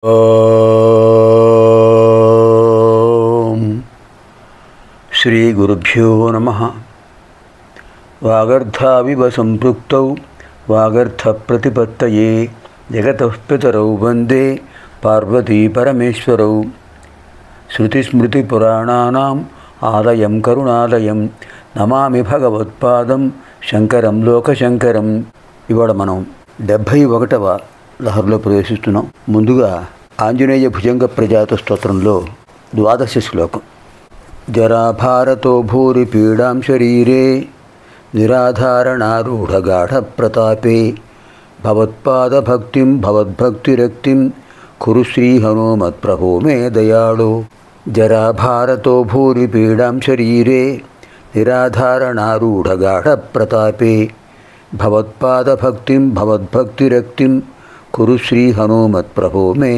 ఓం శ్రీ గురుభ్యో నమః. వాగర్ధావివ సంపృక్తౌ వాగర్ధ ప్రతిపత్తయే జగతః పితరౌ వందే పార్వతీ పరమేశ్వరౌ. శృతిస్మృతి పురాణానాం ఆలయం కరుణాలయం నమామి భగవత్పాదం శంకరం లోకశంకరం. ఇవాళ మనం 71వ లహరిలో ప్రవేశిస్తున్నాం. ముందుగా ఆంజనేయ భుజంగ ప్రజాత స్తోత్రంలో 12వ శ్లోకం. జరాభారతో భూరి పీడాం శరీరే నిరాధారణారూఢగాఢ ప్రతాపే భవత్పాద భక్తిం భవద్భక్తిరక్తిం కురు శ్రీ హనుమత్ప్రభో మే దయాళో. జరాభారతో భూరి పీడాం శరీరే నిరాధారణారూఢగాఢ ప్రతాపే భవత్పాద భక్తిం భవద్భక్తిరక్తిం కురు శ్రీ హనుమత్ప్రభో మే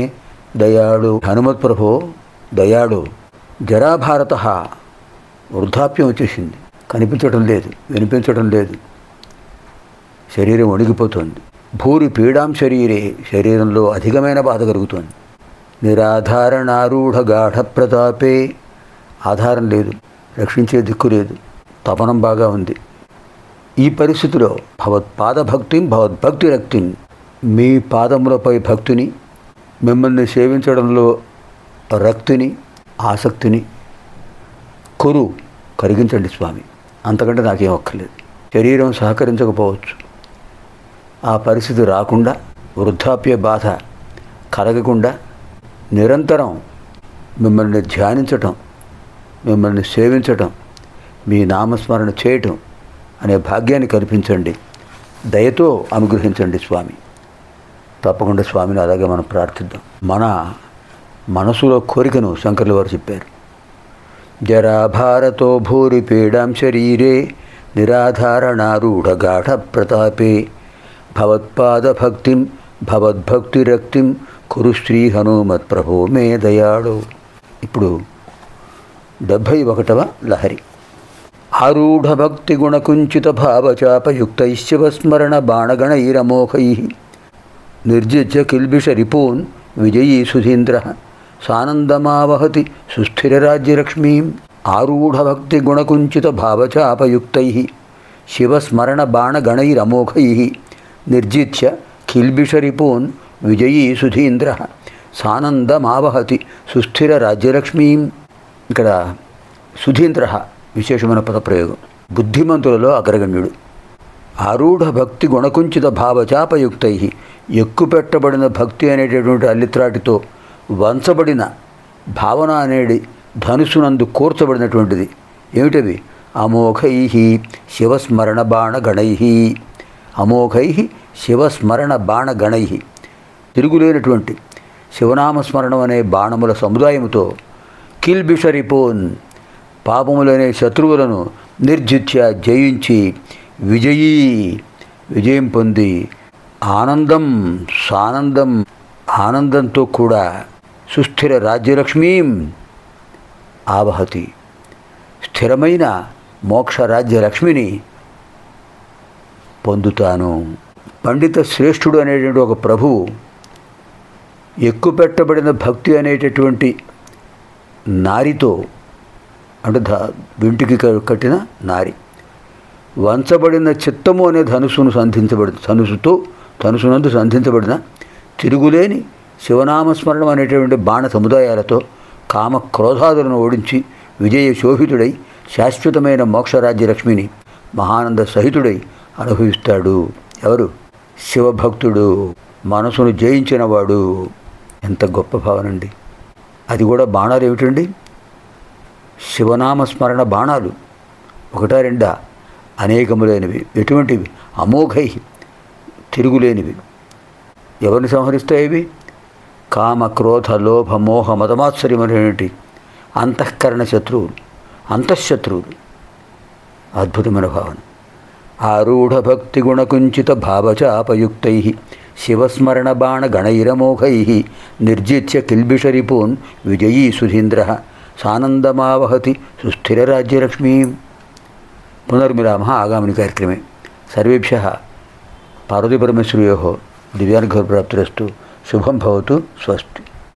దయాళో. హనుమత్ప్రభో దయాళో. జరాభారత వృద్ధాప్యం వచ్చేసింది, కనిపించడం లేదు, వినిపించడం లేదు, శరీరం వణిగిపోతుంది. భూరి పీడాం శరీరే, శరీరంలో అధికమైన బాధ కలుగుతుంది. నిరాధారణారూఢ గాఢ ప్రతాపే, ఆధారం లేదు, రక్షించే దిక్కు లేదు, తపనం బాగా ఉంది. ఈ పరిస్థితిలో భవత్పాద భక్తిం భవద్భక్తిరక్తిం, మీ పాదములపై భక్తిని, మిమ్మల్ని సేవించడంలో రక్తిని, ఆసక్తిని కురు కరిగించండి స్వామి. అంతకంటే నాకేం ఒక్కర్లేదు. శరీరం సహకరించకపోవచ్చు, ఆ పరిస్థితి రాకుండా, వృద్ధాప్య బాధ కలగకుండా నిరంతరం మిమ్మల్ని ధ్యానించటం, మిమ్మల్ని సేవించటం, మీ నామస్మరణ చేయటం అనే భాగ్యాన్ని కల్పించండి, దయతో అనుగ్రహించండి స్వామి. తప్పకుండా స్వామిని అలాగే మనం ప్రార్థిద్దాం. మన మనసులో కోరికను శంకర్ల వారు చెప్పారు. జరాభారతో భూరి పీడాం శరీరే నిరాధారణారూఢ గాఢ ప్రతాపే భవత్పాద భక్తిం భవద్భక్తిరక్తిం కురు శ్రీ హనుమత్ప్రభో మే దయాళో. ఇప్పుడు 71వ లహరి. ఆరూఢ భక్తి గుణకుంచిత భావచాపయుక్తై శివస్మరణ బాణగణైరమోఘై నిర్జిత్య కిల్బిష రిపూన్ విజయీ సుధీంద్ర సానందమావహతి సుస్థిరరాజ్యలక్ష్మీం. ఆరూఢ భక్తి గుణకుంచిత భావచాపయుక్తై శివస్మరణ బాణగణైరమోఘై నిర్జిత్య కిల్బిష రిపూన్ విజయీ సుధీంద్ర సానందమావహతి సుస్థిరరాజ్యలక్ష్మీం. ఇక్కడ సుధీంద్ర విశేషమైన పదప్రయోగం. బుద్ధిమంతులలో అగ్రగణ్యుడు. ఆరూఢ భక్తి గుణకుంచిత భావచాపయుక్తై, ఎక్కుపెట్టబడిన భక్తి అనేటటువంటి అల్లిత్రాటితో వంచబడిన భావన అనేది ధనుసునందు కూర్చబడినటువంటిది. ఏమిటవి? అమోఘై శివస్మరణ బాణగణై. అమోఘై శివస్మరణ బాణగణై, తిరుగులేనటువంటి శివనామస్మరణం అనే బాణముల సముదాయముతో కిల్బిషరిపోన్, పాపములనే శత్రువులను నిర్జిత్య జయించి విజయీ, విజయం పొంది ఆనందం సానందం, ఆనందంతో కూడా సుస్థిర రాజ్యలక్ష్మీం ఆవహతి, స్థిరమైన మోక్ష రాజ్యలక్ష్మిని పొందుతాను. పండిత శ్రేష్ఠుడు అనేటువంటి ఒక ప్రభువు ఎక్కుపెట్టబడిన భక్తి అనేటటువంటి నారితో, అంటే వింటికి కట్టిన నారి, వంచబడిన చిత్తము అనే ధనుసునందు సంధించబడిన తిరుగులేని శివనామస్మరణం అనేటువంటి బాణ సముదాయాలతో కామ క్రోధాదులను ఓడించి విజయ శోభితుడై శాశ్వతమైన మోక్షరాజ్యలక్ష్మిని మహానంద సహితుడై అనుభవిస్తాడు. ఎవరు? శివభక్తుడు, మనసును జయించినవాడు. ఎంత గొప్ప భావనండి. అది కూడా బాణాలు ఏమిటండి? శివనామస్మరణ బాణాలు. ఒకటా రెండా? అనేకములైనవి. ఎటువంటివి? అమోఘై, తిరుగులేనివి. ఎవరిని సంహరిస్తాయి ఇవి? కామ క్రోధ లోభ మోహ మదమాత్సర్యమైనటువంటి అంతఃకరణ శత్రువులు, అంతఃశత్రువులు. అద్భుతమైన భావన. ఆరూఢ భక్తి గుణకుంచిత భావచాపయుక్తై శివస్మరణ బాణగణైరమోఘై నిర్జిత్య కిల్బిషరిపూన్ విజయీ సుధీంద్ర సానందమావహతి సుస్థిరరాజ్యలక్ష్మీ. పునర్మిలామः ఆగామిని కార్యక్రమే. సర్వేభ్యः పార్వతీపరమేశ్వర్యోः దివ్యానుగ్రహప్రాప్తిరస్తు. శుభం భవతు. స్వస్తి.